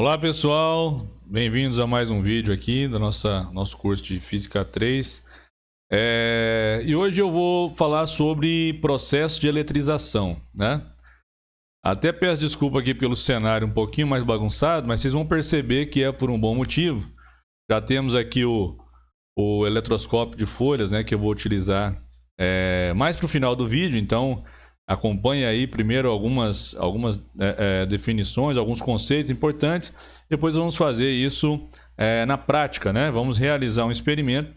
Olá pessoal, bem-vindos a mais um vídeo aqui do nosso curso de Física 3. E hoje eu vou falar sobre processo de eletrização, né? Até peço desculpa aqui pelo cenário um pouquinho mais bagunçado, mas vocês vão perceber que é por um bom motivo. Já temos aqui o eletroscópio de folhas, né, que eu vou utilizar mais para o final do vídeo, então acompanhe aí primeiro algumas definições, alguns conceitos importantes. Depois vamos fazer isso na prática, né? Vamos realizar um experimento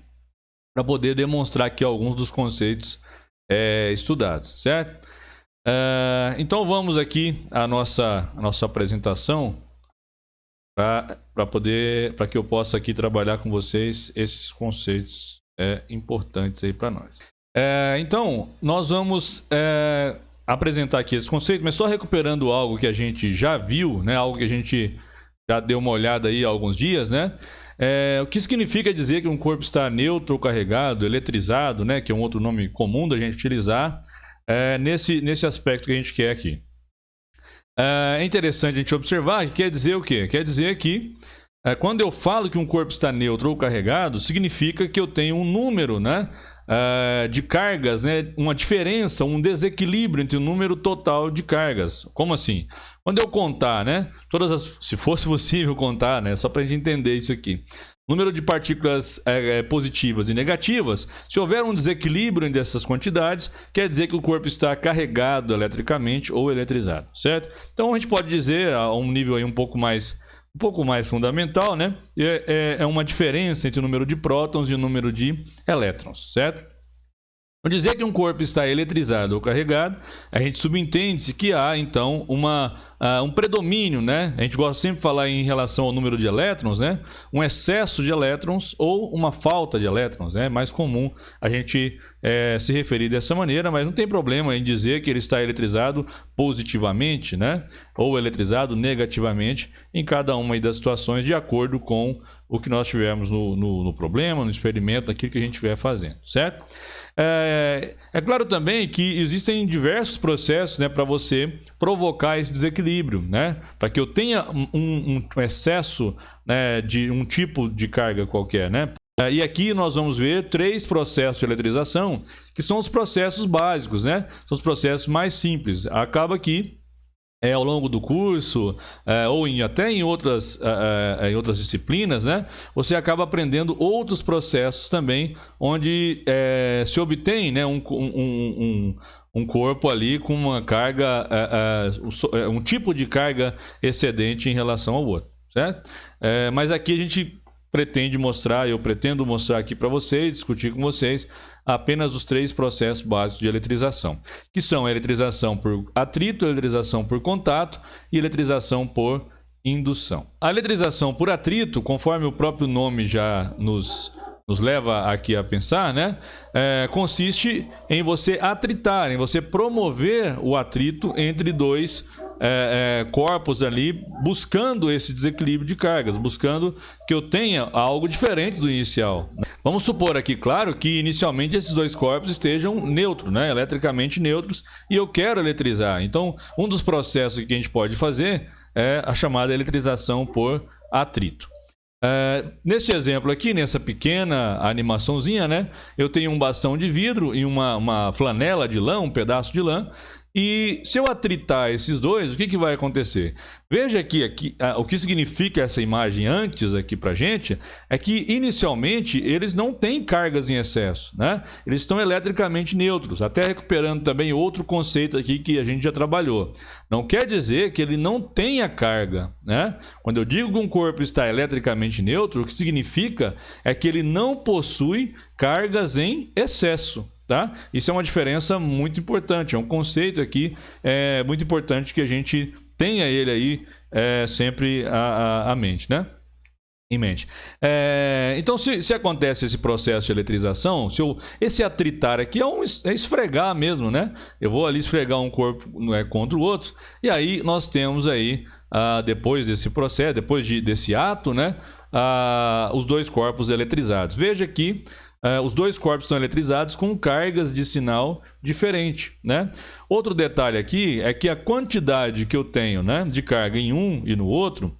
para poder demonstrar aqui alguns dos conceitos estudados, certo? Então vamos aqui à nossa apresentação para que eu possa aqui trabalhar com vocês esses conceitos importantes aí para nós. Então, nós vamos apresentar aqui esse conceito, mas só recuperando algo que a gente já viu, né? Algo que a gente já deu uma olhada aí há alguns dias, né? O que significa dizer que um corpo está neutro ou carregado, eletrizado, né? Que é um outro nome comum da gente utilizar nesse aspecto que a gente quer aqui. É interessante a gente observar que quer dizer o quê? Quer dizer que quando eu falo que um corpo está neutro ou carregado, significa que eu tenho um número, né? De cargas, né? Uma diferença, um desequilíbrio entre o número total de cargas. Como assim? Quando eu contar, né? Se fosse possível contar, né? Só para a gente entender isso aqui. Número de partículas positivas e negativas, se houver um desequilíbrio entre essas quantidades, quer dizer que o corpo está carregado eletricamente ou eletrizado, certo? Então a gente pode dizer a um nível aí um pouco mais fundamental, né? É uma diferença entre o número de prótons e o número de elétrons, certo? Ao dizer que um corpo está eletrizado ou carregado, a gente subentende-se que há, então, um predomínio, né? A gente gosta sempre de falar em relação ao número de elétrons, né? Um excesso de elétrons ou uma falta de elétrons, né? É mais comum a gente se referir dessa maneira, mas não tem problema em dizer que ele está eletrizado positivamente, né? Ou eletrizado negativamente em cada uma das situações, de acordo com o que nós tivermos no problema, no experimento, aquilo que a gente estiver fazendo, certo? É claro também que existem diversos processos, né, para você provocar esse desequilíbrio, né, para que eu tenha um excesso, né, de um tipo de carga qualquer, né? E aqui nós vamos ver 3 processos de eletrização, que são os processos básicos, né? São os processos mais simples. Acaba que ao longo do curso, ou até em outras disciplinas, né, você acaba aprendendo outros processos também, onde se obtém, né, um corpo ali com uma carga, um tipo de carga excedente em relação ao outro, certo? Mas aqui a gente eu pretendo mostrar aqui para vocês, discutir com vocês, apenas os 3 processos básicos de eletrização, que são a eletrização por atrito, a eletrização por contato e a eletrização por indução. A eletrização por atrito, conforme o próprio nome já nos leva aqui a pensar, né? Consiste em você atritar, em você promover o atrito entre dois corpos ali, buscando esse desequilíbrio de cargas, buscando que eu tenha algo diferente do inicial. Vamos supor aqui, claro, que inicialmente esses dois corpos estejam neutros, né, eletricamente neutros, e eu quero eletrizar. Então, um dos processos que a gente pode fazer é a chamada eletrização por atrito. Neste exemplo aqui, nessa pequena animaçãozinha, né, eu tenho um bastão de vidro e uma flanela de lã, um pedaço de lã. E se eu atritar esses dois, o que vai acontecer? Veja aqui o que significa essa imagem antes aqui para a gente, é que inicialmente eles não têm cargas em excesso, né? Eles estão eletricamente neutros, até recuperando também outro conceito aqui que a gente já trabalhou. Não quer dizer que ele não tenha carga, né? Quando eu digo que um corpo está eletricamente neutro, o que significa é que ele não possui cargas em excesso. Tá? Isso é uma diferença muito importante, é um conceito aqui muito importante que a gente tenha ele aí sempre à mente, né? Em mente. Então, se acontece esse processo de eletrização, esse atritar aqui é esfregar mesmo, né? Eu vou ali esfregar um corpo contra o outro, e aí nós temos aí, depois desse processo, desse ato, né? Os dois corpos eletrizados. Veja que os dois corpos são eletrizados com cargas de sinal diferente, né? Outro detalhe aqui é que a quantidade que eu tenho, né, de carga em um e no outro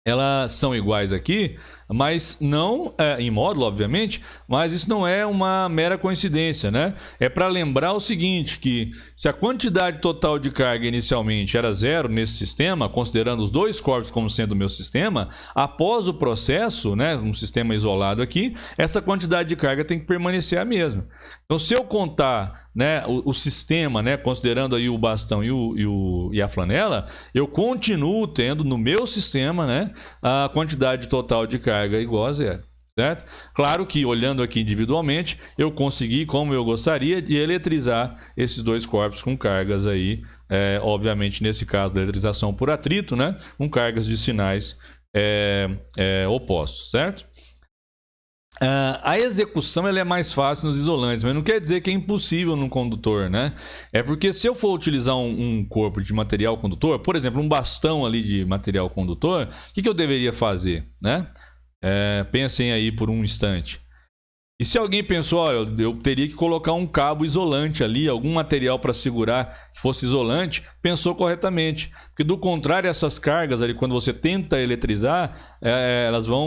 elas são iguais aqui, mas não em módulo, obviamente, mas isso não é uma mera coincidência, né? É para lembrar o seguinte, que se a quantidade total de carga inicialmente era zero nesse sistema, considerando os dois corpos como sendo o meu sistema, após o processo, né, um sistema isolado aqui, essa quantidade de carga tem que permanecer a mesma. Então, se eu contar, né, o sistema, né, considerando aí o bastão e a flanela, eu continuo tendo no meu sistema, né, a quantidade total de carga igual a zero, certo? Claro que olhando aqui individualmente, eu consegui, como eu gostaria, de eletrizar esses dois corpos com cargas aí, obviamente nesse caso da eletrização por atrito, né, com cargas de sinais opostos, certo? A execução ela é mais fácil nos isolantes, mas não quer dizer que é impossível num condutor, né? É porque se eu for utilizar um corpo de material condutor, por exemplo, um bastão ali de material condutor, o que eu deveria fazer, né? Pensem aí por um instante. E se alguém pensou, ó, eu teria que colocar um cabo isolante ali, algum material para segurar que fosse isolante, pensou corretamente. Porque do contrário, essas cargas ali, quando você tenta eletrizar,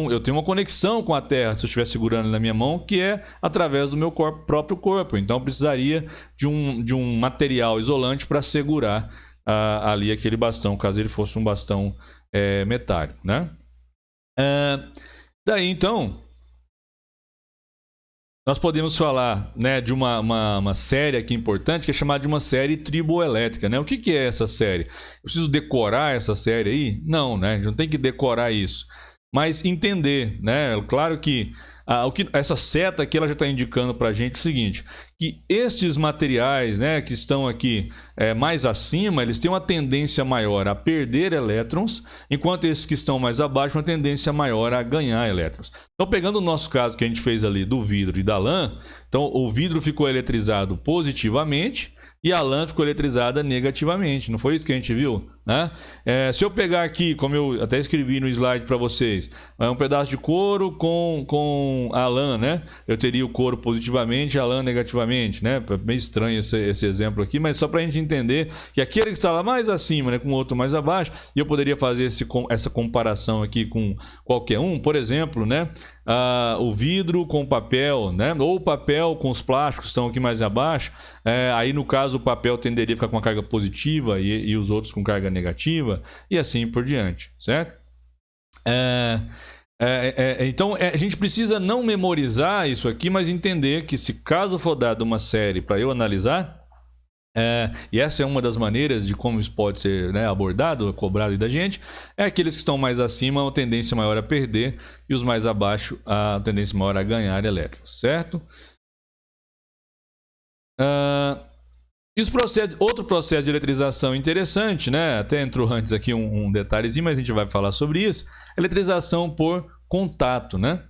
eu tenho uma conexão com a terra, se eu estiver segurando na minha mão, que é através do meu próprio corpo. Então eu precisaria de um material isolante para segurar ali aquele bastão, caso ele fosse um bastão metálico, né? Daí então nós podemos falar, né, de uma série aqui importante, que é chamada de uma série triboelétrica, né? O que é essa série? Eu preciso decorar essa série aí? Não, né? A gente não tem que decorar isso. Mas entender, né? Claro que essa seta aqui ela já está indicando para a gente o seguinte, que estes materiais, né, que estão aqui mais acima, eles têm uma tendência maior a perder elétrons, enquanto esses que estão mais abaixo, uma tendência maior a ganhar elétrons. Então, pegando o nosso caso que a gente fez ali do vidro e da lã, então o vidro ficou eletrizado positivamente e a lã ficou eletrizada negativamente. Não foi isso que a gente viu, né? Se eu pegar aqui, como eu até escrevi no slide para vocês, um pedaço de couro com a lã, né? Eu teria o couro positivamente e a lã negativamente, né? Meio estranho esse exemplo aqui, mas só para a gente entender que aquele que está lá mais acima, né, com o outro mais abaixo, e eu poderia fazer essa comparação aqui com qualquer um, por exemplo, né? O vidro com papel, né? Ou o papel com os plásticos que estão aqui mais abaixo. Aí no caso o papel tenderia a ficar com uma carga positiva e os outros com carga negativa e assim por diante, certo? Então a gente precisa não memorizar isso aqui, mas entender que se caso for dado uma série para eu analisar, e essa é uma das maneiras de como isso pode ser, né, abordado, cobrado da gente, aqueles que estão mais acima a tendência maior a perder e os mais abaixo a tendência maior a ganhar elétrons, certo? Outro processo de eletrização interessante, né? Até entrou antes aqui um detalhezinho, mas a gente vai falar sobre isso. Eletrização por contato, né?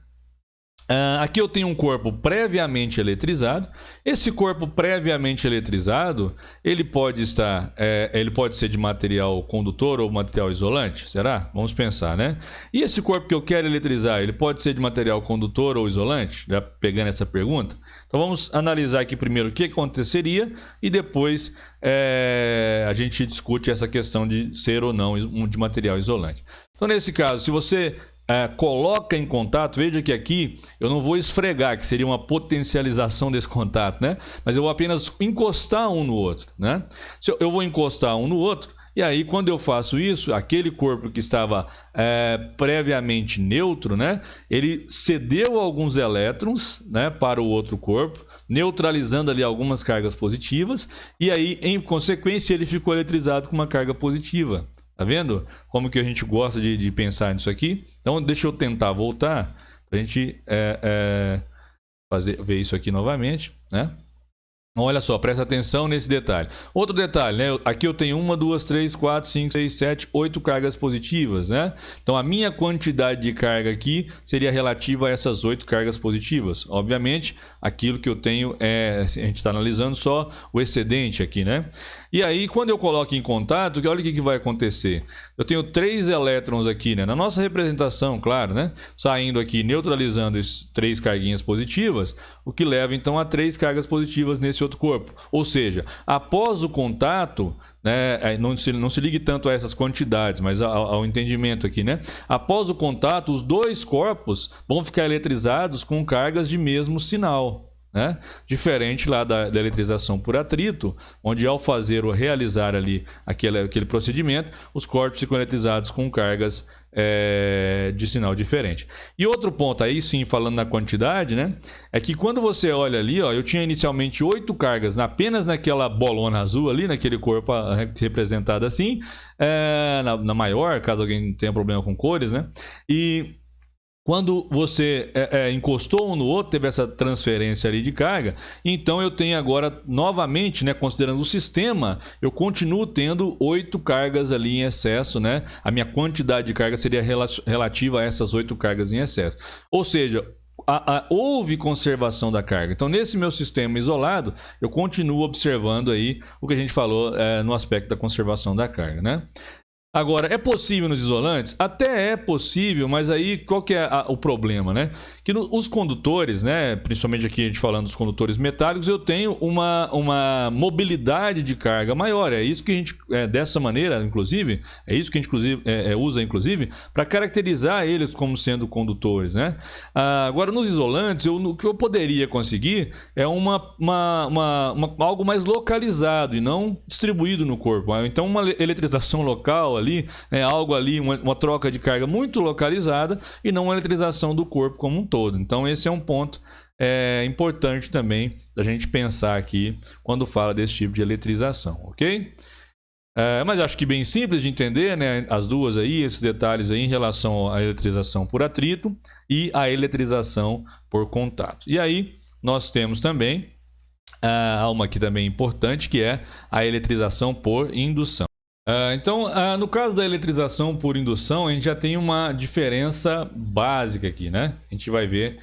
Aqui eu tenho um corpo previamente eletrizado. Esse corpo previamente eletrizado, ele pode ser de material condutor ou material isolante? Será? Vamos pensar, né? E esse corpo que eu quero eletrizar, ele pode ser de material condutor ou isolante? Já pegando essa pergunta. Então vamos analisar aqui primeiro o que aconteceria e depois a gente discute essa questão de ser ou não de material isolante. Então nesse caso, se você coloca em contato, veja que aqui eu não vou esfregar, que seria uma potencialização desse contato, né? Mas eu vou apenas encostar um no outro, né? Eu vou encostar um no outro, e aí quando eu faço isso, aquele corpo que estava previamente neutro, né? Ele cedeu alguns elétrons, né, para o outro corpo, neutralizando ali algumas cargas positivas, e aí em consequência ele ficou eletrizado com uma carga positiva. Tá vendo como que a gente gosta de pensar nisso aqui? Então deixa eu tentar voltar para a gente ver isso aqui novamente, né? Olha só, presta atenção nesse detalhe. Outro detalhe, né? Aqui eu tenho 1, 2, 3, 4, 5, 6, 7, 8 cargas positivas, né? Então a minha quantidade de carga aqui seria relativa a essas 8 cargas positivas. Obviamente, aquilo que eu tenho a gente está analisando só o excedente aqui, né? E aí, quando eu coloco em contato, olha o que vai acontecer. Eu tenho 3 elétrons aqui, né? Na nossa representação, claro, né? Saindo aqui, neutralizando esses 3 carguinhas positivas, o que leva então a 3 cargas positivas nesse outro corpo. Ou seja, após o contato, né, não se ligue tanto a essas quantidades, mas ao entendimento aqui, né? Após o contato, os 2 corpos vão ficar eletrizados com cargas de mesmo sinal, né? Diferente lá da eletrização por atrito, onde ao fazer ou realizar ali aquele procedimento, os corpos ficam eletrizados com cargas de sinal diferente. E outro ponto, aí sim, falando na quantidade, né? É que quando você olha ali, ó, eu tinha inicialmente 8 cargas apenas naquela bolona azul ali, naquele corpo representado assim, na maior, caso alguém tenha problema com cores, né? E quando você encostou um no outro, teve essa transferência ali de carga, então eu tenho agora, novamente, né, considerando o sistema, eu continuo tendo 8 cargas ali em excesso, né? A minha quantidade de carga seria relativa a essas 8 cargas em excesso. Ou seja, houve conservação da carga. Então, nesse meu sistema isolado, eu continuo observando aí o que a gente falou no aspecto da conservação da carga, né? Agora, é possível nos isolantes? Até é possível, mas aí qual que é o problema, né? Que os condutores, né, principalmente aqui a gente falando dos condutores metálicos, eu tenho uma mobilidade de carga maior. É isso que a gente, dessa maneira, inclusive, é isso que a gente usa, inclusive, para caracterizar eles como sendo condutores, né? Agora, nos isolantes, o que eu poderia conseguir é algo mais localizado e não distribuído no corpo. Então, uma eletrização local ali, algo ali, uma troca de carga muito localizada e não uma eletrização do corpo como um todo. Então esse é um ponto importante também da gente pensar aqui quando fala desse tipo de eletrização, ok? Mas acho que bem simples de entender, né? As duas aí, esses detalhes aí em relação à eletrização por atrito e a eletrização por contato. E aí nós temos também uma aqui também importante, que é a eletrização por indução. Então, no caso da eletrização por indução, a gente já tem uma diferença básica aqui, né? A gente vai ver,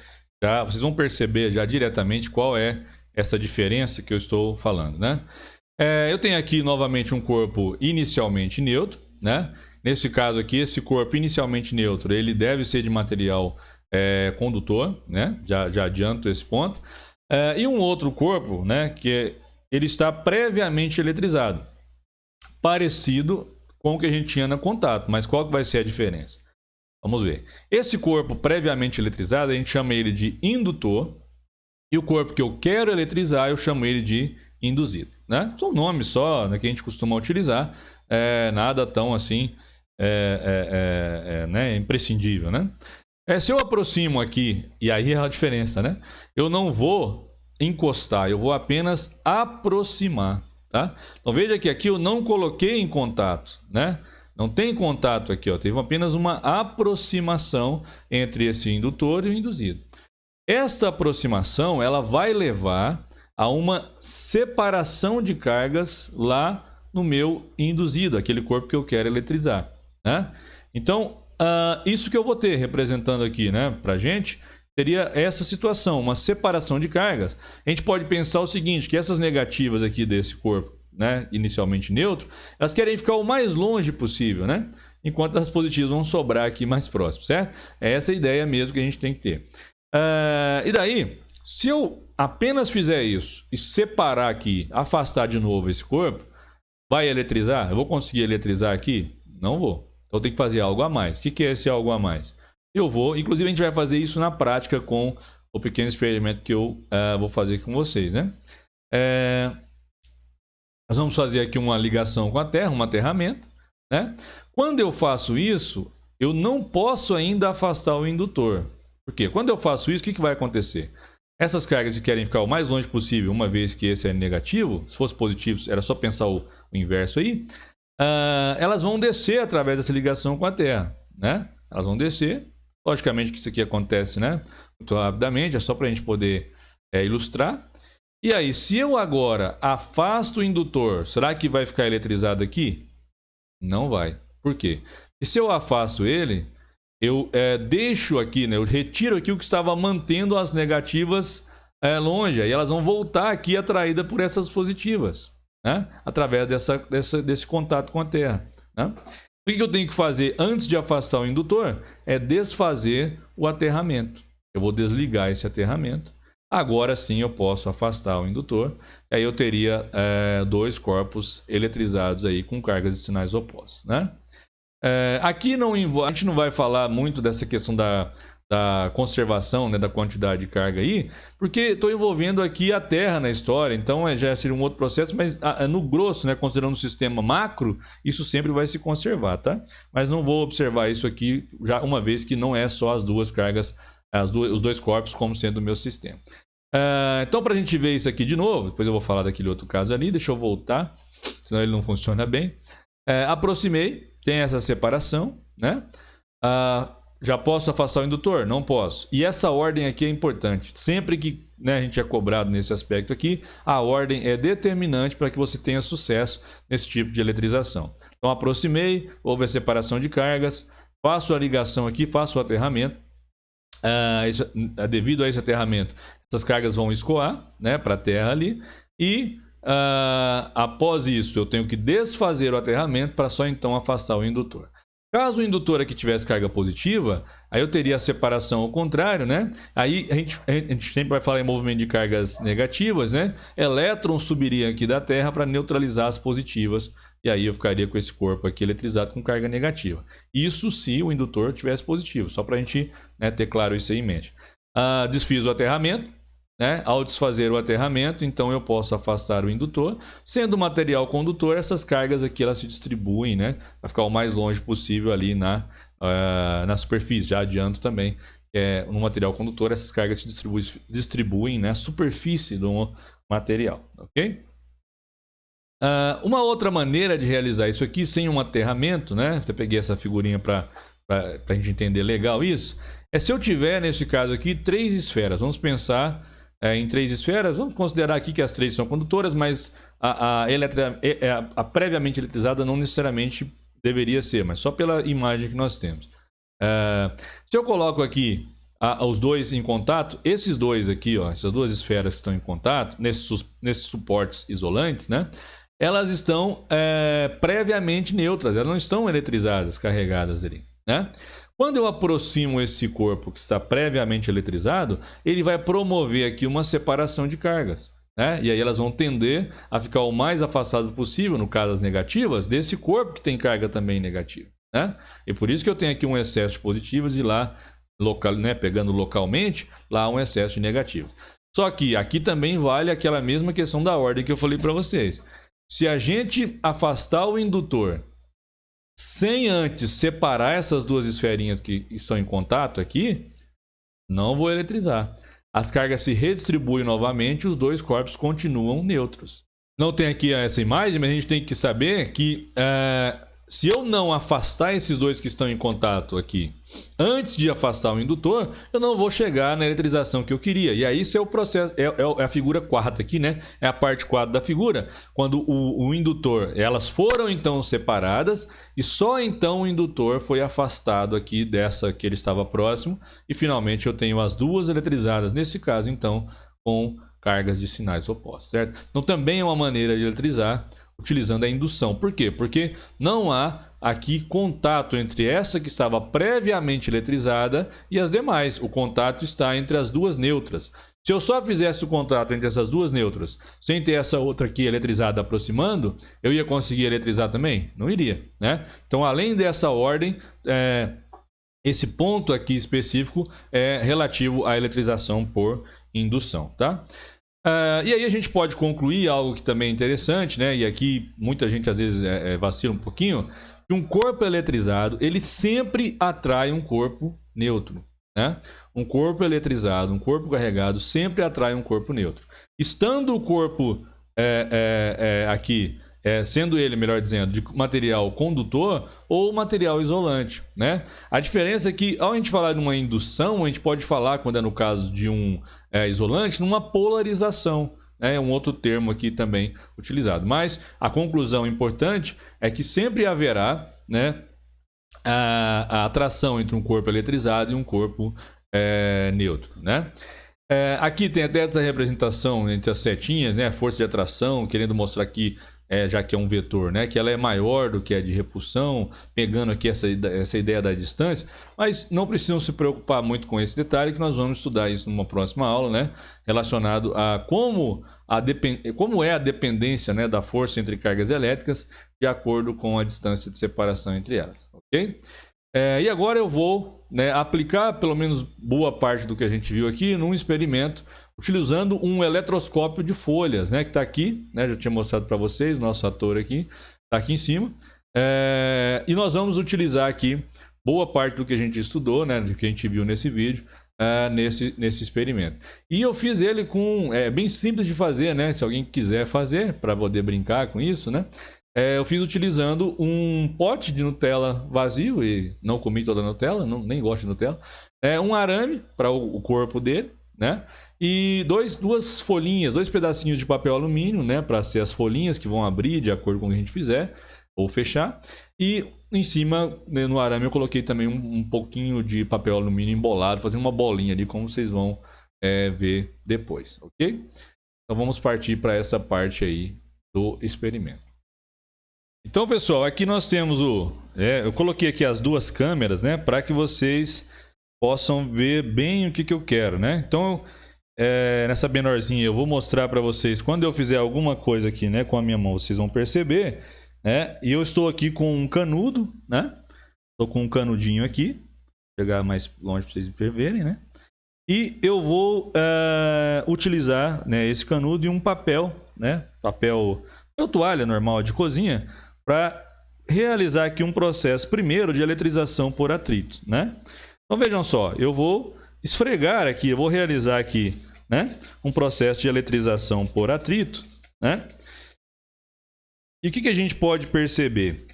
vocês vão perceber já diretamente qual é essa diferença que eu estou falando, né? Eu tenho aqui novamente um corpo inicialmente neutro, né? Nesse caso aqui, esse corpo inicialmente neutro, ele deve ser de material condutor, né? Já adianto esse ponto. E um outro corpo, né? Que ele está previamente eletrizado, parecido com o que a gente tinha no contato, mas qual que vai ser a diferença? Vamos ver. Esse corpo previamente eletrizado, a gente chama ele de indutor, e o corpo que eu quero eletrizar, eu chamo ele de induzido, né? São nomes só, né, que a gente costuma utilizar, nada tão assim né, imprescindível, né? Se eu aproximo aqui, e aí é a diferença, né? Eu não vou encostar, eu vou apenas aproximar. Tá? Então veja que aqui eu não coloquei em contato, né? Não tem contato aqui, ó. Teve apenas uma aproximação entre esse indutor e o induzido. Esta aproximação ela vai levar a uma separação de cargas lá no meu induzido, aquele corpo que eu quero eletrizar, né? Então isso que eu vou ter representando aqui, né, para gente, seria essa situação, uma separação de cargas. A gente pode pensar o seguinte, que essas negativas aqui desse corpo, né, inicialmente neutro, elas querem ficar o mais longe possível, né? Enquanto as positivas vão sobrar aqui mais próximo, certo? É essa a ideia mesmo que a gente tem que ter. E daí, se eu apenas fizer isso e separar aqui, afastar de novo esse corpo, vai eletrizar? Eu vou conseguir eletrizar aqui? Não vou. Então eu tenho que fazer algo a mais. O que é esse algo a mais? Eu vou, inclusive a gente vai fazer isso na prática com o pequeno experimento que eu vou fazer com vocês, né? Nós vamos fazer aqui uma ligação com a Terra, um aterramento, né? Quando eu faço isso, eu não posso ainda afastar o indutor. Por quê? Quando eu faço isso, o que vai acontecer? Essas cargas que querem ficar o mais longe possível, uma vez que esse é negativo, se fosse positivo, era só pensar o inverso aí, elas vão descer através dessa ligação com a Terra, né? Elas vão descer. Logicamente que isso aqui acontece, né, muito rapidamente, é só para a gente poder ilustrar. E aí, se eu agora afasto o indutor, será que vai ficar eletrizado aqui? Não vai. Por quê? E se eu afasto ele, eu deixo aqui, né, eu retiro aqui o que estava mantendo as negativas longe, aí elas vão voltar aqui atraídas por essas positivas. né? Através desse contato com a Terra, né? O que eu tenho que fazer antes de afastar o indutor? É desfazer o aterramento. Eu vou desligar esse aterramento. Agora sim eu posso afastar o indutor. Aí eu teria dois corpos eletrizados aí com cargas de sinais opostos, né? Aqui a gente não vai falar muito dessa questão da conservação, né, da quantidade de carga aí, porque estou envolvendo aqui a Terra na história, então já seria um outro processo, mas no grosso, né, considerando o sistema macro, isso sempre vai se conservar, tá? Mas não vou observar isso aqui, já uma vez que não é só as duas cargas, os dois corpos como sendo o meu sistema. Então, para a gente ver isso aqui de novo, depois eu vou falar daquele outro caso ali, deixa eu voltar, senão ele não funciona bem. Aproximei, tem essa separação, né? Já posso afastar o indutor? Não posso. E essa ordem aqui é importante. Sempre que, né, a gente é cobrado nesse aspecto aqui, a ordem é determinante para que você tenha sucesso nesse tipo de eletrização. Então, aproximei, houve a separação de cargas, faço a ligação aqui, faço o aterramento. Devido a esse aterramento, essas cargas vão escoar, né, para a Terra ali. E após isso, eu tenho que desfazer o aterramento para só então afastar o indutor. Caso o indutor aqui tivesse carga positiva, aí eu teria a separação ao contrário, né? Aí a gente sempre vai falar em movimento de cargas negativas, né? Elétrons subiriam aqui da Terra para neutralizar as positivas, e aí eu ficaria com esse corpo aqui eletrizado com carga negativa. Isso se o indutor tivesse positivo, só para a gente, né, ter claro isso aí em mente. Desfiz o aterramento. Né? Ao desfazer o aterramento, então eu posso afastar o indutor. Sendo o material condutor, essas cargas aqui elas se distribuem, né? Para ficar o mais longe possível ali na superfície. Já adianto também, no material condutor, essas cargas se distribuem na superfície do material. Ok? Uma outra maneira de realizar isso aqui sem um aterramento, né? Eu peguei essa figurinha para a gente entender legal isso. Se eu tiver, nesse caso aqui, 3 esferas. Vamos pensar em 3 esferas. Vamos considerar aqui que as 3 são condutoras, mas a previamente eletrizada não necessariamente deveria ser, mas só pela imagem que nós temos. Se eu coloco aqui os dois em contato, esses dois aqui, ó, essas duas esferas que estão em contato, nesses suportes isolantes, né? Elas estão previamente neutras, elas não estão eletrizadas, carregadas ali, né? Quando eu aproximo esse corpo que está previamente eletrizado, ele vai promover aqui uma separação de cargas, né? E aí elas vão tender a ficar o mais afastadas possível, no caso as negativas, desse corpo que tem carga também negativa, né? E por isso que eu tenho aqui um excesso de positivas e lá, né, pegando localmente, lá um excesso de negativos. Só que aqui também vale aquela mesma questão da ordem que eu falei para vocês. Se a gente afastar o indutor sem antes separar essas duas esferinhas que estão em contato aqui, não vou eletrizar. As cargas se redistribuem novamente e os dois corpos continuam neutros. Não tem aqui essa imagem, mas a gente tem que saber que se eu não afastar esses dois que estão em contato aqui antes de afastar o indutor, eu não vou chegar na eletrização que eu queria. E aí isso é o processo, é a figura 4 aqui, né? É a parte 4 da figura, quando o indutor, elas foram então separadas e só então o indutor foi afastado aqui dessa que ele estava próximo e finalmente eu tenho as duas eletrizadas, nesse caso então com cargas de sinais opostos, certo? Então também é uma maneira de eletrizar utilizando a indução. Por quê? Porque não há aqui contato entre essa que estava previamente eletrizada e as demais. O contato está entre as duas neutras. Se eu só fizesse o contato entre essas duas neutras, sem ter essa outra aqui eletrizada aproximando, eu ia conseguir eletrizar também? Não iria, né? Então, além dessa ordem, esse ponto aqui específico é relativo à eletrização por indução, tá? E aí a gente pode concluir algo que também é interessante, né? E aqui muita gente às vezes vacila um pouquinho, que um corpo eletrizado, ele sempre atrai um corpo neutro, né? Um corpo eletrizado, um corpo carregado, sempre atrai um corpo neutro. Estando o corpo aqui, sendo ele, melhor dizendo, de material condutor ou material isolante, né? A diferença é que, ao a gente falar de uma indução, a gente pode falar, quando é no caso de um isolante, numa polarização. É um outro termo aqui também utilizado. Mas a conclusão importante é que sempre haverá, né, a atração entre um corpo eletrizado e um corpo neutro, né? Aqui tem até essa representação entre as setinhas, né? A força de atração, querendo mostrar aqui já que é um vetor, né? Que ela é maior do que a de repulsão, pegando aqui essa ideia da distância, mas não precisam se preocupar muito com esse detalhe, que nós vamos estudar isso numa próxima aula, né? Relacionado a como é a dependência, né, da força entre cargas elétricas de acordo com a distância de separação entre elas, ok? E agora eu vou, né, aplicar pelo menos boa parte do que a gente viu aqui num experimento utilizando um eletroscópio de folhas, né, que está aqui, né, já tinha mostrado para vocês, nosso ator aqui, está aqui em cima. E nós vamos utilizar aqui boa parte do que a gente estudou, né, do que a gente viu nesse vídeo, nesse experimento. E eu fiz ele com... bem simples de fazer, né, se alguém quiser fazer, para poder brincar com isso, né. Eu fiz utilizando um pote de Nutella vazio, e não comi toda a Nutella, nem gosto de Nutella. Um arame para o corpo dele, né? E duas folhinhas, 2 pedacinhos de papel alumínio, né? Para ser as folhinhas que vão abrir de acordo com o que a gente fizer, ou fechar. E em cima, né, no arame, eu coloquei também um pouquinho de papel alumínio embolado, fazendo uma bolinha ali, como vocês vão ver depois, ok? Então vamos partir para essa parte aí do experimento. Então, pessoal, aqui nós temos eu coloquei aqui as 2 câmeras, né, para que vocês possam ver bem o que eu quero, né? Então, nessa menorzinha eu vou mostrar para vocês quando eu fizer alguma coisa aqui, né, com a minha mão, vocês vão perceber, né? E eu estou aqui com um canudo, né? Estou com um canudinho aqui, vou chegar mais longe para vocês verem, né? E eu vou utilizar, né, esse canudo e um papel, né? Papel toalha normal de cozinha, para realizar aqui um processo primeiro de eletrização por atrito, né? Então vejam só, eu vou esfregar aqui, eu vou realizar aqui, né, um processo de eletrização por atrito, né? E o que a gente pode perceber?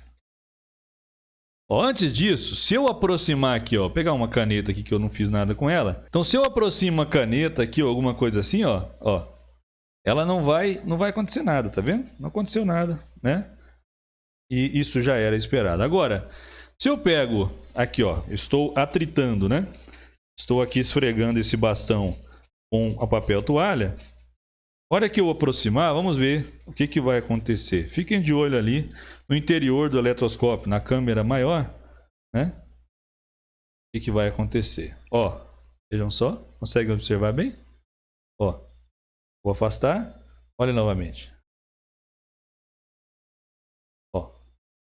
Antes disso, se eu aproximar aqui, ó, pegar uma caneta aqui que eu não fiz nada com ela. Então se eu aproximo a caneta aqui, ou alguma coisa assim, ó, ela não vai acontecer nada, tá vendo? Não aconteceu nada, né? E isso já era esperado. Agora, se eu pego aqui, ó, estou atritando, né? Estou aqui esfregando esse bastão com a papel toalha. A hora que eu aproximar, vamos ver o que vai acontecer. Fiquem de olho ali no interior do eletroscópio, na câmera maior, né? O que vai acontecer? Ó, vejam só, conseguem observar bem? Ó, vou afastar, olha novamente.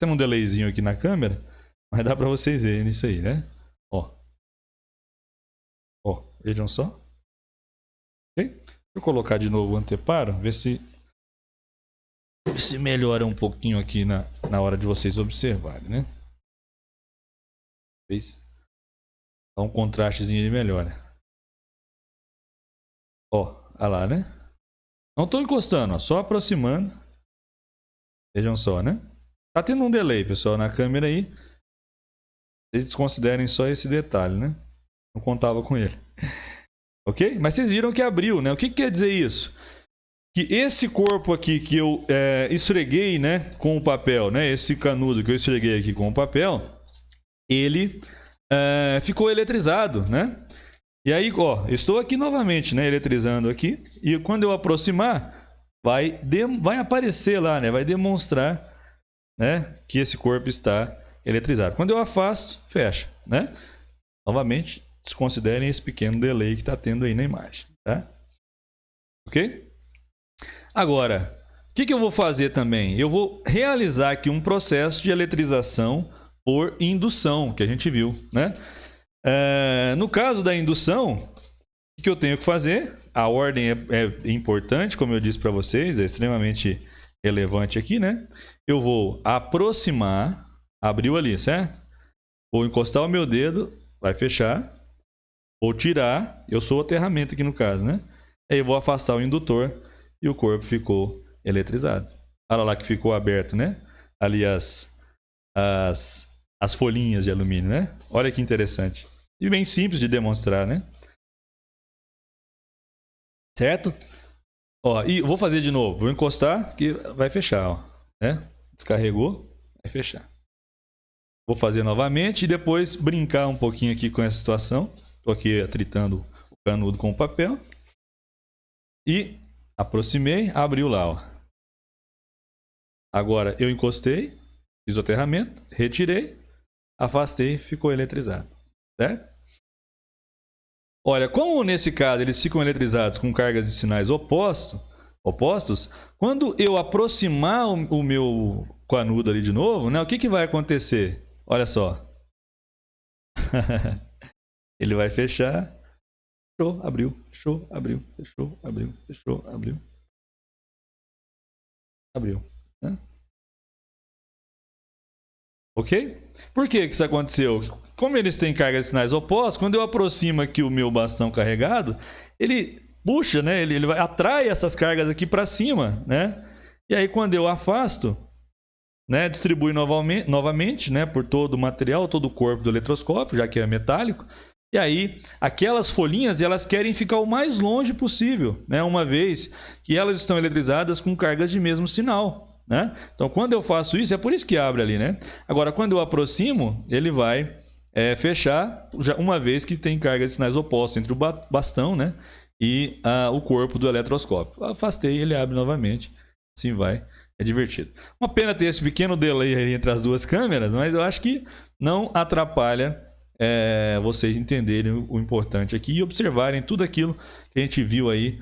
Tem um delayzinho aqui na câmera, mas dá para vocês verem isso aí, né? Ó, vejam só. Ok? Deixa eu colocar de novo o anteparo, ver se melhora um pouquinho aqui na hora de vocês observarem, né? Dá um contrastezinho de melhora. Olha lá, né? Não estou encostando, só aproximando. Vejam só, né? Tá tendo um delay, pessoal, na câmera aí. Vocês desconsiderem só esse detalhe, né? Não contava com ele. Ok? Mas vocês viram que abriu, né? O que quer dizer isso? Que esse corpo aqui que eu esfreguei, né, com o papel, né? Esse canudo que eu esfreguei aqui com o papel, ele ficou eletrizado, né? E aí, ó, eu estou aqui novamente, né, eletrizando aqui. E quando eu aproximar, vai aparecer lá, né? Vai demonstrar, né, que esse corpo está eletrizado. Quando eu afasto, fecha, né? Novamente, desconsiderem esse pequeno delay que está tendo aí na imagem, tá? Ok? Agora, o que eu vou fazer também? Eu vou realizar aqui um processo de eletrização por indução, que a gente viu, né? No caso da indução, o que eu tenho que fazer? A ordem é importante, como eu disse para vocês, é extremamente relevante aqui, né? Eu vou aproximar, abriu ali, certo? Vou encostar o meu dedo, vai fechar. Vou tirar, eu sou o aterramento aqui no caso, né? Aí eu vou afastar o indutor e o corpo ficou eletrizado. Olha lá que ficou aberto, né? Ali as folhinhas de alumínio, né? Olha que interessante. E bem simples de demonstrar, né? Certo? Ó, e vou fazer de novo. Vou encostar que vai fechar, ó, né? Descarregou, vai fechar. Vou fazer novamente e depois brincar um pouquinho aqui com essa situação. Estou aqui atritando o canudo com o papel. E aproximei, abriu lá, ó. Agora eu encostei, fiz o aterramento, retirei, afastei, ficou eletrizado, certo? Olha, como nesse caso eles ficam eletrizados com cargas de sinais opostos, quando eu aproximar o meu canudo ali de novo, né, o que vai acontecer? Olha só. Ele vai fechar, fechou, abriu, fechou, abriu, fechou, abriu, fechou, abriu, abriu, né? Ok? Por que isso aconteceu? Como eles têm cargas de sinais opostos, quando eu aproximo aqui o meu bastão carregado, ele puxa, né? Ele atrai essas cargas aqui para cima, né? E aí quando eu afasto, né, distribui novamente, né, por todo o material, todo o corpo do eletroscópio, já que é metálico. E aí, aquelas folhinhas, elas querem ficar o mais longe possível, né, uma vez que elas estão eletrizadas com cargas de mesmo sinal, né? Então, quando eu faço isso, é por isso que abre ali, né? Agora, quando eu aproximo, ele vai fechar, já uma vez que tem cargas de sinais opostos entre o bastão, né, e o corpo do eletroscópio. Afastei, ele abre novamente, assim vai. É divertido. Uma pena ter esse pequeno delay aí entre as duas câmeras, mas eu acho que não atrapalha vocês entenderem o importante aqui e observarem tudo aquilo que a gente viu aí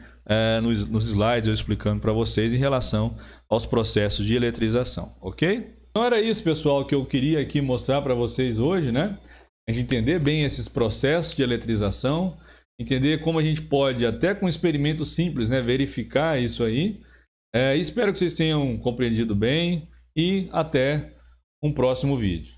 nos slides, eu explicando para vocês em relação aos processos de eletrização, ok? Então era isso, pessoal, que eu queria aqui mostrar para vocês hoje, né? A gente entender bem esses processos de eletrização, entender como a gente pode, até com experimentos simples, né, verificar isso aí. Espero que vocês tenham compreendido bem e até um próximo vídeo.